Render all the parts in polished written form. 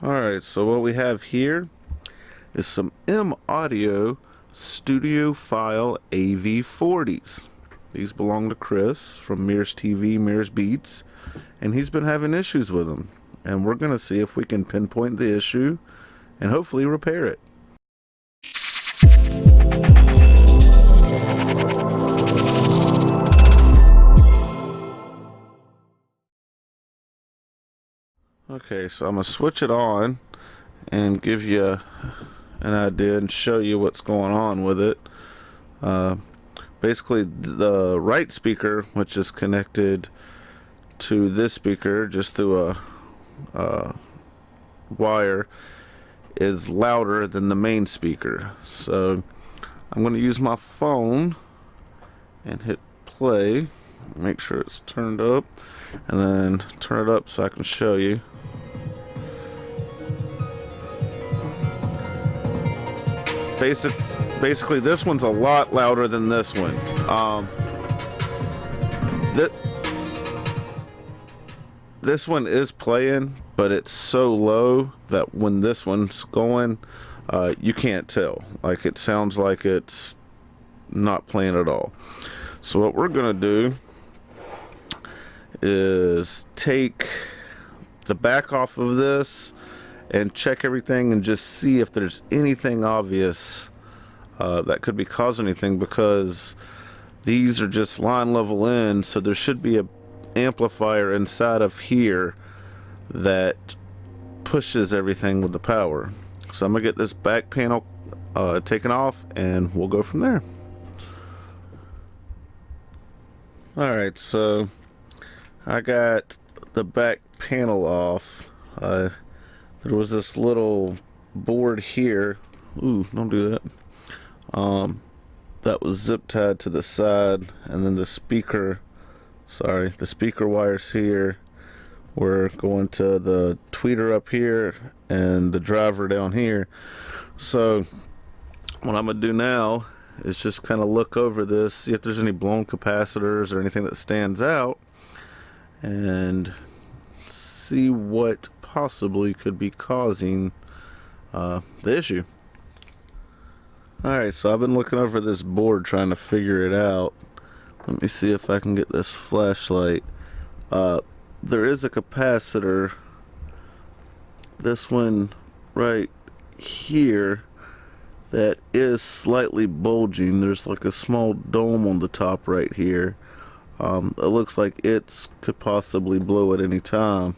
Alright, so what we have here is some maudio Studiophile AV40s. These belong to Chris from Mears TV, Mears Beats, and he's been having issues with them. And we're going to see if we can pinpoint the issue and hopefully repair it. Okay, so I'm going to switch it on and give you an idea and show you what's going on with it. Basically, the right speaker, which is connected to this speaker just through a wire, is louder than the main speaker. So I'm going to use my phone and hit play, make sure it's turned up, and then turn it up so I can show you. Basically this one's a lot louder than this one. This one is playing, but it's so low that when this one's going, you can't tell. Like, it sounds like it's not playing at all. So what we're gonna do is take the back off of this and check everything and just see if there's anything obvious that could be causing anything, because these are just line level in, so there should be a amplifier inside of here that pushes everything with the power. So I'm gonna get this back panel taken off and we'll go from there. Alright, so I got the back panel off. There was this little board here. Ooh, don't do that. That was zip tied to the side, and then the speaker wires here were going to the tweeter up here and the driver down here. So what I'm gonna do now is just kind of look over this, see if there's any blown capacitors or anything that stands out, and see what possibly could be causing the issue. Alright, so I've been looking over this board trying to figure it out. Let me see if I can get this flashlight. There is a capacitor, this one right here, that is slightly bulging. There's like a small dome on the top right here. It looks like it could possibly blow at any time.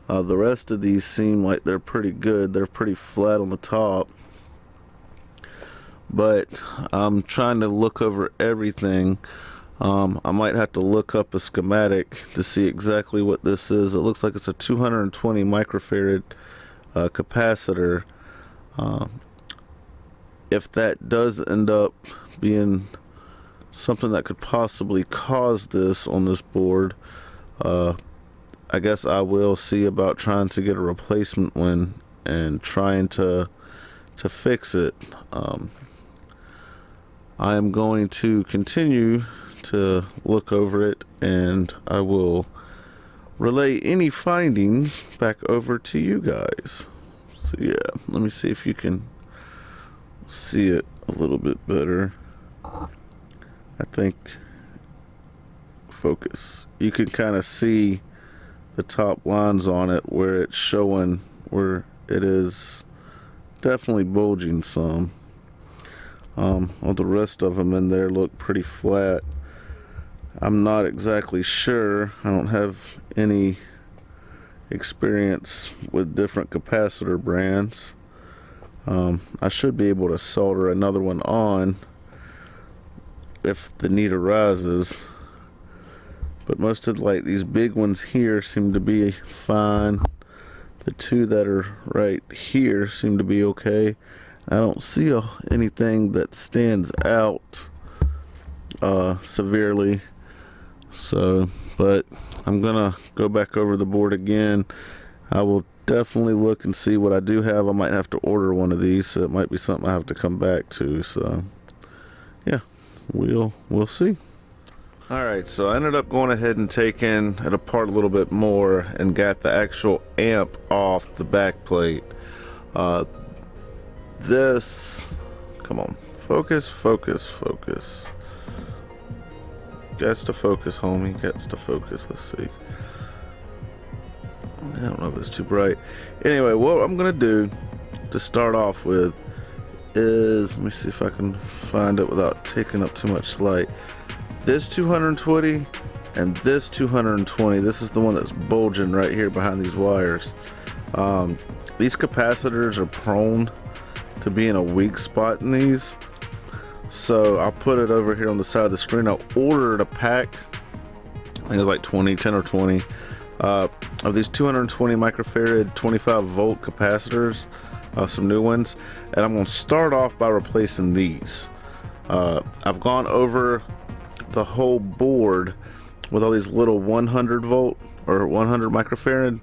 The rest of these seem like they're pretty good. They're pretty flat on the top. But I'm trying to look over everything. I might have to look up a schematic to see exactly what this is. It looks like it's a 220 microfarad capacitor. If that does end up being something that could possibly cause this on this board, I guess I will see about trying to get a replacement one and trying to fix it. I am going to continue to look over it, and I will relay any findings back over to you guys. So yeah, let me see if you can see it a little bit better. I think focus. You can kind of see the top lines on it where it's showing where it is definitely bulging some. All the rest of them in there look pretty flat. I'm not exactly sure. I don't have any experience with different capacitor brands. I should be able to solder another one on if the need arises, but most of like these big ones here seem to be fine. The two that are right here seem to be okay. I don't see anything that stands out severely. So, but I'm gonna go back over the board again. I will definitely look and see what I do have. I might have to order one of these, so it might be something I have to come back to. So yeah, we'll see. Alright, so I ended up going ahead and taking it apart a little bit more and got the actual amp off the back plate. This, come on, focus, focus, focus. Gets to focus, homie, gets to focus. Let's see. I don't know if it's too bright. Anyway, what I'm gonna do to start off with is, let me see if I can find it without taking up too much light. This 220 and this 220, this is the one that's bulging right here behind these wires. These capacitors are prone to being a weak spot in these, so I'll put it over here on the side of the screen. I ordered a pack, I think it was like 10 or 20 of these 220 microfarad 25 volt capacitors, some new ones, and I'm going to start off by replacing these. I've gone over the whole board with all these little 100 volt or 100 microfarad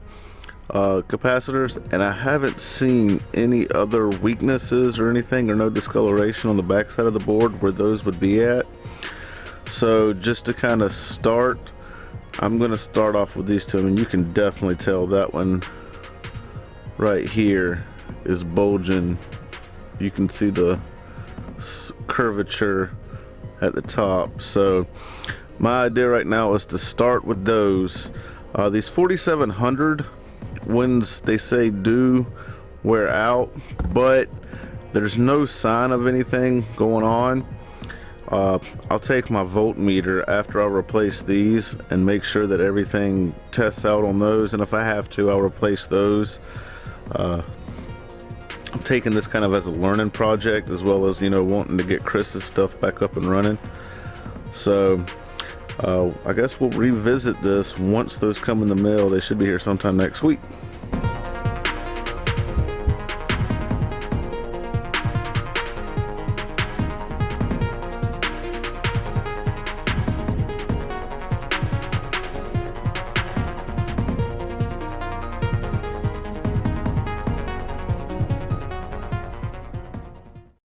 capacitors, and I haven't seen any other weaknesses or anything, or no discoloration on the back side of the board where those would be at. So just to kind of start, I'm going to start off with these two. I mean, you can definitely tell that one right here is bulging. You can see the curvature at the top. So my idea right now is to start with those. These 4700 ones, they say do wear out, but there's no sign of anything going on. I'll take my voltmeter after I replace these and make sure that everything tests out on those, and if I have to, I'll replace those. I'm taking this kind of as a learning project, as well as, you know, wanting to get Chris's stuff back up and running. So I guess we'll revisit this once those come in the mail. They should be here sometime next week.